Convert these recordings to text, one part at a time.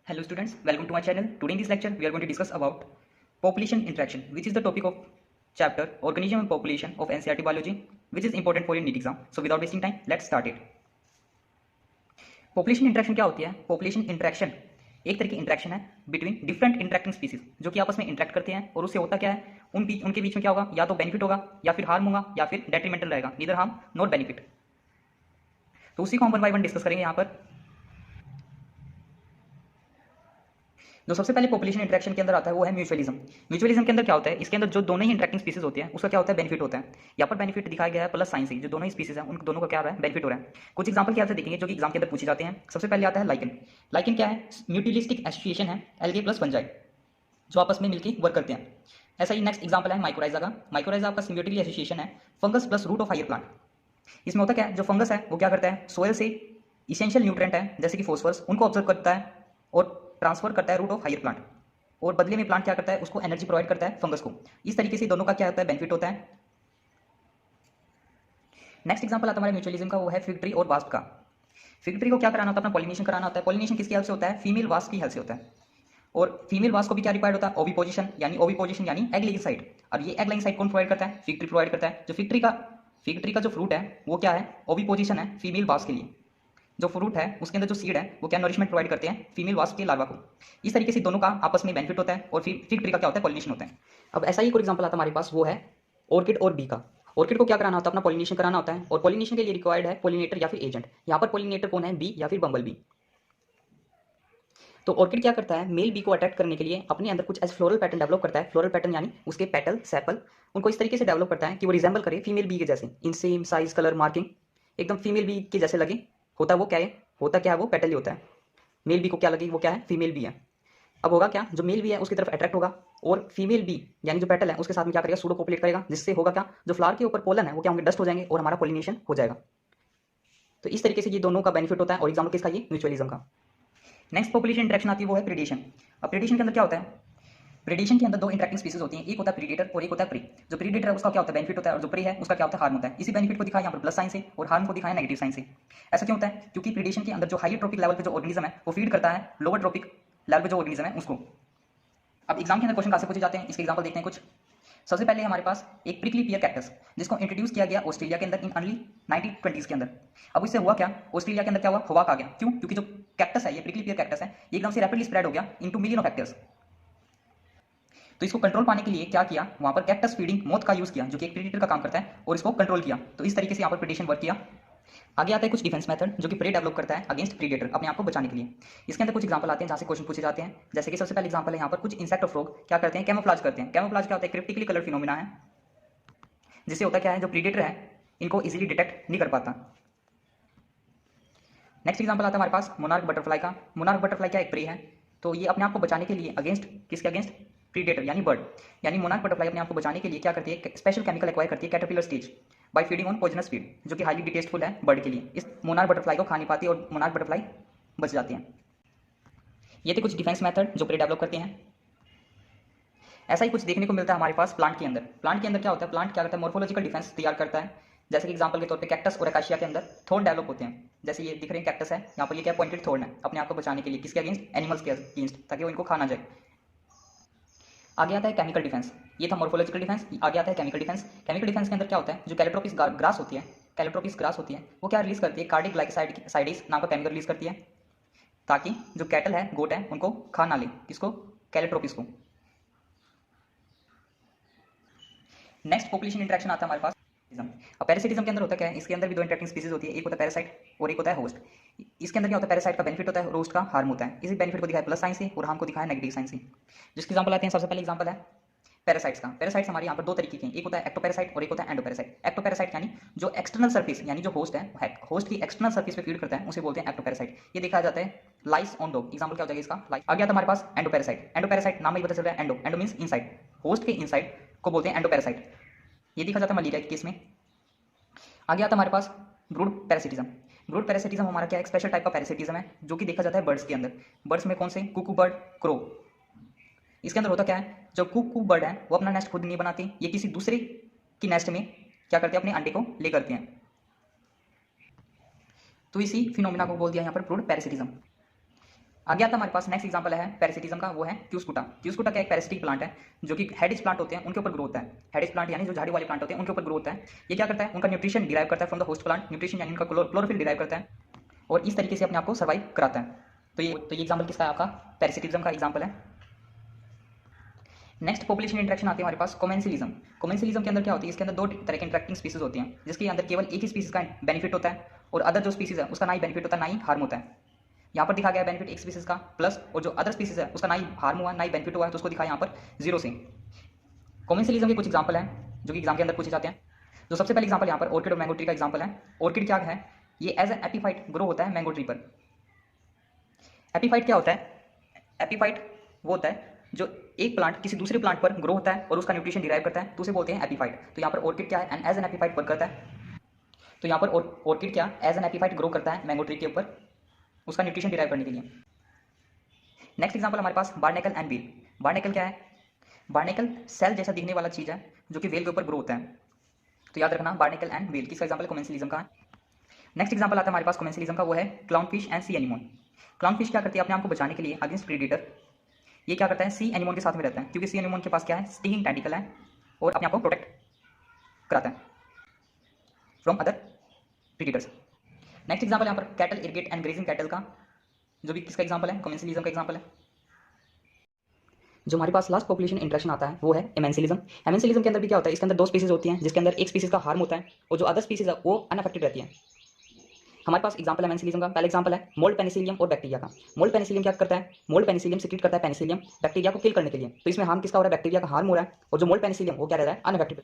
Hello students, welcome to my channel. Today in this lecture we are going to discuss about population interaction, which is the topic of chapter Organism and Population of NCERT Biology, which is important for your NEET exam. So without wasting time, let's start it. Population interaction क्या होती है? Population interaction एक तरह की interaction है between different interacting species जो कि आपस में इंटरेक्ट करते हैं और उससे होता क्या है उनके बीच में क्या होगा, या तो बेनिफिट होगा या फिर हार्म होगा या फिर डेट्रीमेंटल रहेगा, नीदर हार्म नॉट बेनिफिट। तो उसी को हम वन बाय वन डिस्कस करेंगे यहाँ पर। जो सबसे पहले पॉपुलेशन इंटरेक्शन के अंदर आता है वो है म्यूचुअलिज्म। म्यूचुअलिज्म के अंदर क्या होता है, इसके अंदर जो दोनों ही इंटरेक्टिंग स्पीसीज होती है उसका क्या होता है, बेनिफिट होता है। यहाँ पर बेनिफिट दिखाया गया है प्लस साइन से, जो दोनों ही स्पीसीज है उन दोनों का क्या हो रहा है, बेनिफिट हो रहा है। कुछ एग्जांपल के आपसे देखेंगे जो कि एग्जाम के अंदर पूछे जाते हैं। सबसे पहले आता है लाइकन। लाइकन क्या है, म्यूचुअलिस्टिक एसोसिएशन है एल्गे प्लस फंजाई जो आपस में मिलकर वर्क करते हैं। ऐसा ही नेक्स्ट एग्जाम्पल है माइक्रोराइजा का। माइक्रोराइजा आपका सिम्बियोटिक एसोसिएशन है fungus plus root of higher plant. इसमें होता क्या है, जो फंगस है वो क्या करता है, सोयल से इसेंशियल न्यूट्रेंट है जैसे कि फॉस्फोरस उनको ऑब्जर्व करता है और ट्रांसफर करता है रूट ऑफ हायर प्लांट, और बदले में प्लांट क्या करता है, उसको एनर्जी प्रोवाइड करता है फंगस को। इस तरीके से दोनों का क्या होता है, बेनिफिट होता है। नेक्स्ट एग्जांपल आता है हमारे म्यूचुअलिज्म का, वो है फिग ट्री और वास्प का। फिग ट्री को क्या कराना होता है, अपना पॉलिनेशन कराना होता है। पॉलिनेशन किसकी हेल्प से होता है, फीमेल वास्प की हेल्प से होता है। और फीमेल वास्प को भी क्या रिक्वायर्ड होता है, ओविपोजिशन यानी एग लेइंग साइट। और ये एग लेइंग साइट कौन प्रोवाइड करता है, फिग ट्री प्रोवाइड करता है। जो फिग ट्री का जो फ्रूट है वो क्या है, ओविपोजिशन है फीमेल वास्प के लिए। जो फ्रूट है उसके अंदर जो सीड है वो क्या नरिशमेंट प्रोवाइड करते हैं फीमेल वास्प के लार्वा को। इस तरीके से दोनों का आपस में बेनिफिट होता है और फिर फिग ट्री का क्या होता है, पॉलिनेशन होता है। अब ऐसा ही एक और एग्जांपल आता है हमारे पास, वो है ऑर्किड और बी का। ऑर्किड को क्या कराना होता है, अपना पॉलिनेशन कराना होता है, और पॉलिनेशन के लिए रिक्वायर्ड है पॉलिनेटर या फिर एजेंट। यहाँ पर पॉलिनेटर कौन है, बी या फिर बम्बल बी। तो ऑर्किड क्या करता है, मेल बी को अट्रैक्ट करने के लिए अपने अंदर कुछ ऐसे फ्लोरल पैटर्न डेवलप करता है। फ्लोरल पैटर्न यानी उसके पेटल सेपल उनको इस तरीके से डेवलप करता है कि वो रिजेंबल करे फीमेल बी के जैसे, in same size colour marking एकदम फीमेल बी के जैसे लगे। होता क्या है वो पेटल ही होता है। मेल बी को क्या लगे, वो क्या है, फीमेल बी है। अब होगा क्या, जो मेल बी है उसकी तरफ अट्रैक्ट होगा और फीमेल बी यानी जो पेटल है उसके साथ में क्या करेगा, सूडो कोपुलेट करेगा, जिससे होगा क्या, जो फ्लावर के ऊपर पोलन है वो क्या होंगे, डस्ट हो जाएंगे और हमारा पॉलिनेशन हो जाएगा। तो इस तरीके से ये दोनों का बेनिफिट होता है। और एग्जाम्पल किसका, ये म्यूचुअलिज्म का। नेक्स्ट पॉपुलेशन इंटरेक्शन आती है वो है प्रीडेशन। अब प्रीडेशन के अंदर क्या होता है, प्रीडेशन के अंदर दो इंटरेक्टिंग स्पीसीज होती हैं, एक होता है प्रीडेटर और एक होता है प्री। जो प्रीडेटर है उसका क्या होता है, बेनिफिट होता है, और जो प्री है उसका क्या होता है, हार्म होता है। इसी बेनिफिट को दिखाया यहाँ पर प्लस साइन से और हार्म को दिखाया नेगेटिव साइन से। ऐसा क्यों होता है, क्योंकि प्रीडेशन के अंदर जो हाई ट्रॉपिक लेवल पे जो ऑर्गेनिज्म है वो फीड करता है लोअर ट्रॉपिक लेवल पे जो ऑर्गेनिज्म है उसको। अब एग्जाम के अंदर क्वेश्चन कहाँ से पूछे जाते हैं, इसके एग्जाम्पल देखते हैं कुछ। सबसे पहले हमारे पास एक प्रिकली पियर कैक्टस, जिसको इंट्रोड्यूस किया गया ऑस्ट्रेलिया के अंदर इन अर्ली 1920s के अंदर। अब इससे हुआ क्या, ऑस्ट्रेलिया के अंदर क्या हुआ, हवा आ गया। क्यों, क्योंकि जो कैक्टस है, ये प्रिकली पियर कैक्टस है, ये एकदम से रैपिडली स्प्रेड हो गया इनटू मिलियन ऑफ हेक्टेयर्स। तो इसको कंट्रोल पाने के लिए क्या किया, वहां पर कैक्टस फीडिंग मोथ का यूज किया जो कि एक प्रीडेटर का काम करता है, और इसको कंट्रोल किया। तो इस तरीके से यहाँ पर प्रीडेशन वर्क किया। आगे आता है कुछ डिफेंस मेथड जो कि प्रे डेवलप करता है अगेंस्ट प्रीडेटर, अपने आप को बचाने के लिए। इसके अंदर कुछ एग्जांपल आते हैं जहां से क्वेश्चन पूछे जाते हैं। जैसे कि सबसे पहले एग्जांपल है यहाँ पर, कुछ इंसेक्ट और फ्रॉग क्या करते हैं, कैमोफ्लेज करते हैं। कैमोफ्लेज क्या होता है, क्रिप्टिकली कलर फिनोमिना है, जिससे होता क्या है, जो प्रीडेटर है इनको इजीली डिटेक्ट नहीं कर पाता। नेक्स्ट एग्जांपल आता है हमारे पास मोनार्क बटरफ्लाई का। मोनार्क बटरफ्लाई क्या एक प्रे है, तो ये अपने आप को बचाने के लिए अगेंस्ट, किसके अगेंस्ट, प्रीडेटर यानी बर्ड। यानी मोनार्क बटरफ्लाई अपने आप को बचाने के लिए क्या करती है, स्पेशल केमिकल एक्वायर करती है caterpillar stage by feeding on poisonous feed, जो कि हाईली डिटेस्टफुल है बर्ड के लिए। इस मोनार्क बटरफ्लाई को खा नहीं पाती और मोनार्क बटरफ्लाई बच जाती है। ये थे कुछ डिफेंस मेथड जो प्रे डेवलप करते हैं। ऐसा ही कुछ देखने को मिलता है हमारे पास प्लांट के अंदर। प्लांट के अंदर क्या होता है, प्लांट क्या करता है, मॉर्फोलॉजिकल डिफेंस तैयार करता है। जैसे कि एग्जांपल के तौर पे कैक्टस और अकाशिया के अंदर थॉर्न डेवलप होते हैं। जैसे ये दिख रहे हैं कैक्टस है, यहाँ पर ये क्या पॉइंटेड थॉर्न है, अपने आप को बचाने के लिए, किसके अगेंस्ट, एनिमल्स के अगेंस्ट, ताकि वो इनको खा ना जाए। आगे आता है केमिकल डिफेंस, ये था मॉर्फोलॉजिकल डिफेंस। आगे आता है केमिकल डिफेंस। केमिकल डिफेंस के अंदर क्या होता है, जो कैलोट्रोपिस ग्रास होती है, कैलोट्रोपिस ग्रास होती है वो क्या रिलीज करती है, कार्डिक ग्लाइकोसाइडेज नाम का केमिकल रिलीज करती है, ताकि जो कैटल है, गोट है, उनको खा ना ले, किसको, कैलोट्रोपिस को। नेक्स्ट पॉपुलेशन इंटरेक्शन आता है हमारे पास पैरासिटिज्म। अब पैरासिटिज्म के अंदर होता क्या है, इसके अंदर भी दो इंटरेक्टिंग स्पीसीज होती है, एक होता है पैरासाइट और एक होता है होस्ट। इसके अंदर क्या होता है, पैरासाइट का बेनिफिट होता है, होस्ट का हार्म होता है। इसी बेनिफिट को दिखाया प्लस साइन से और हार्म को दिखाया नेगेटिव साइन से। जिसके एग्जांपल आते हैं, सबसे पहले एग्जांपल है पैरासाइट्स का। पैरासाइट्स हमारे यहाँ पर दो तरीके के हैं, एक होता है एक्टोपैरासाइट और एक होता है एंडोपैरासाइट। एक्टोपैरासाइट यानी जो एक्सटर्नल सर्फेस यानी जो होस्ट है, होस्ट की एक्सटर्नल सर्फेस पे फीड करता है, उसे बोलते हैं एक्टोपैरासाइट। ये देखा जाता है लाइस ऑन डॉग, एग्जांपल क्या हो जाएगा इसका, लाइस। आगे आता है हमारे पास एंडोपैरासाइट। एंडोपैरासाइट नाम में ही पता चल रहा है, एंडो मींस इनसाइड, होस्ट के इनसाइड को बोलते हैं एंडोपैरासाइट। ये देखा जाता है मलेरिया के केस में। आगे आता है हमारे पास ब्रूड पैरासिटिज्म। ब्रूड पैरासिटिज्म हमारा क्या है, एक स्पेशल टाइप का पैरासिटिज्म है जो कि देखा जाता है बर्ड्स के अंदर। बर्ड्स में कौन से, कुकू बर्ड, क्रो। इसके अंदर होता क्या है, जो कुकू बर्ड है वो अपना नेस्ट खुद नहीं बनाती, ये किसी दूसरे की नेस्ट में क्या करते हैं, अपने अंडे को ले करते हैं। तो इसी फिनोमिना को बोल दिया यहाँ पर ब्रूड पैरासिटिज्म। आगे आता हमारे पास नेक्स्ट एग्जांपल है पैरासिटिज्म का, वो है क्यूस्कुटा। क्यूस्कुटा का एक पैरासिटिक प्लांट है जो कि हेडिज प्लांट होते हैं उनके ऊपर ग्रो होता है। हेडिज प्लांट यानी जो झाड़ी वाले प्लांट होते हैं उनके ऊपर ग्रो होता है। ये क्या करता है, उनका न्यूट्रिशन डिराइव करता है from the host plant, nutrition यानी उनका क्लोरोफिल डिराइव करता है और इस तरीके से अपने आप को सर्वाइव कराता है। तो ये एग्जाम्पल किसका है, आपका पैरासिटिज्म का एग्जाम्पल है। नेक्स्ट पॉपुलेशन इंटरेक्शन आती है हमारे पास कोमेंसिलिज्म। कोमेंसिलिज्म के अंदर क्या होती है, इसके अंदर दो तरह के इंटरेक्टिंग स्पीसीज होती हैं जिसके अंदर केवल एक ही स्पीसीज का बेनिफिट होता है और अदर जो स्पीसीज है उसका ना ही बेनिफिट होता है ना ही हार्म होता है। यहाँ पर दिखा गया बेनिफिट एक स्पीसीज का प्लस, और जो अदर स्पीसीज है उसका ना ही हार्म हुआ ना ही बेनिफिट हुआ है, तो उसको दिखाया यहाँ पर जीरो से। कोमेंसिलिज्म के कुछ एग्जाम्पल हैं जो कि एग्जाम के अंदर पूछे जाते हैं। जो सबसे पहले एग्जाम्पल यहाँ पर ऑर्किड और मैंगो ट्री का एग्जाम्पल है। ऑर्किड क्या है, ये एज एन एपीफाइट ग्रो होता है मैंगो ट्री पर। एपीफाइट क्या होता है, एपीफाइट वो होता है जो एक प्लांट किसी दूसरे प्लांट पर ग्रो होता है और उसका न्यूट्रिशन डिराइव करता है, तो उसे बोलते हैं एपीफाइट। तो यहाँ पर ऑर्किड क्या है, एज एन एपीफाइट वर्क करता है। तो यहाँ पर ऑर्किड क्या एज एन एपीफाइट ग्रो करता है मैंगो ट्री के ऊपर उसका न्यूट्रिशन डिराइव करने के लिए। नेक्स्ट एग्जाम्पल हमारे पास बार्नेकल एंड वेल। बार्नेकल क्या है, बार्नेकल सेल जैसा दिखने वाला चीज़ है जो कि वेल के ऊपर ग्रो होता है। तो याद रखना बार्नेकल एंड वेल किसका एग्जाम्पल, कोमेंसिलिज्म का है। नेक्स्ट एग्जाम्पल आता है हमारे पास कोमेंसिलिज्म का, वो है clown fish and C anemone. Clown fish क्या करती है, अपने आप को बचाने के लिए अगेंस्ट प्रीडेटर ये क्या करता है, सी एनिमोन के साथ में रहता है, क्योंकि सी एनिमोन के पास क्या है, स्टिंगिंग टेंटिकल है और अपने आप को प्रोटेक्ट कराता है from other predators. Next example यहाँ पर cattle irrigate and grazing cattle का, जो भी किसका एग्जाम्पल है, कोमेंसिलिज्म का एग्जाम्पल है। जो हमारे पास लास्ट पॉपुलेशन इंटरेक्शन आता है वो है एमेंसिलिज्म। एमेंसिलिज्म के अंदर भी क्या होता है, इसके अंदर दो स्पीसीज होती हैं जिसके अंदर एक स्पीसीज का हार्म होता है और जो अदर स्पीसीज है वो अनअफेक्टेड रहती है। हमारे पास एग्जाम्पल है एमेंसिलिज्म का, पहला एग्जाम्पल है मोल्ड पेनिसिलियम और बैक्टीरिया का। मोल्ड पेनिसिलियम क्या करता है, मोल्ड पेनिसिलियम सिक्रीट करता है पेनिसिलियम बैक्टीरिया को किल करने के लिए, तो इसमें हार्म किसका हो रहा है, बैक्टीरिया का हार्म हो रहा है, और जो मोल्ड पेनिसिलियम वो क्या रह रहा है, अनअफेक्टेड।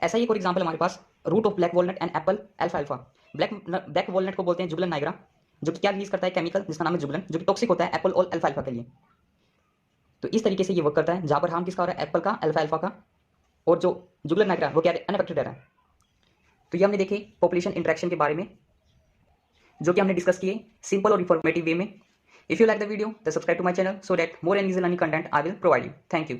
ऐसा ही एक और एग्जाम्पल हमारे पास root of black walnut and apple अल्फाल्फा। ब्लैक वॉलनट को बोलते हैं जुबिलन नाइग्रा, जो कि क्या रिलीज करता है, केमिकल जिसका नाम है जुबिलन, जो कि टॉक्सिक होता है एप्पल और अल्फाल्फा के लिए। तो इस तरीके से ये वर्क करता है, जहाँ पर हार्म किसका हो रहा है, एप्पल का, अल्फाल्फा का, और जो जुबिलन नाइग्रा वो क्या अनअफेक्टेड रह रहा है। तो ये हमने देखे पॉपुलेशन इंटरेक्शन के बारे में जो कि हमने डिस्कस किए सिंपल और इन्फॉर्मेटिव वे में। If you like the video तो subscribe to my channel so that more and easy learning content I will provide you. Thank you.